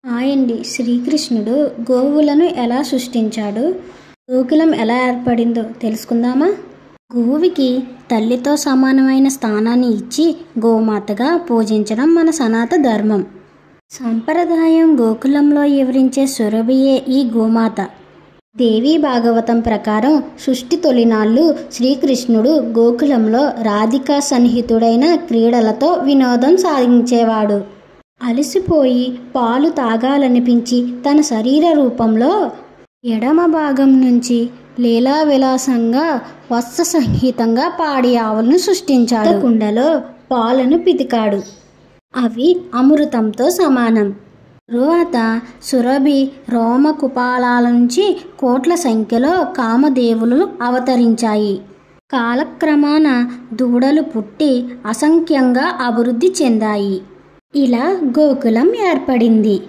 అండి శ్రీకృష్ణుడు గోవులను ఎలా సృష్టించాడు, గోకులం ఎలా ఏర్పడిందో తెలుసుకుందామా? గోవుకి తల్లితో సమానమైన స్థానాన్ని ఇచ్చి గోమాతగా పూజించడం మన సనాతన ధర్మం. సంప్రదాయం గోకులంలో వివరించే సురభియే ఈ గోమాత. దేవీ భాగవతం ప్రకారం సృష్టి తొలినాళ్ళు శ్రీకృష్ణుడు గోకులంలో రాధికా సన్నిహితుడైన క్రీడలతో వినోదం సాగించేవాడు. అలసిపోయి పాలు తాగాలనిపించి తన శరీర రూపంలో ఎడమ భాగం నుంచి లీలా విలాసంగా వత్స సంహితంగా పాడి ఆవులను సృష్టించాడు. కుండలో పాలను పితికాడు. అవి అమృతంతో సమానం. తరువాత సురభి రోమ కుపాలాల నుంచి కోట్ల సంఖ్యలో కామదేవులు అవతరించాయి. కాలక్రమాన దూడలు పుట్టి అసంఖ్యంగా అభివృద్ధి చెందాయి. ఇలా గోకులం ఏర్పడింది.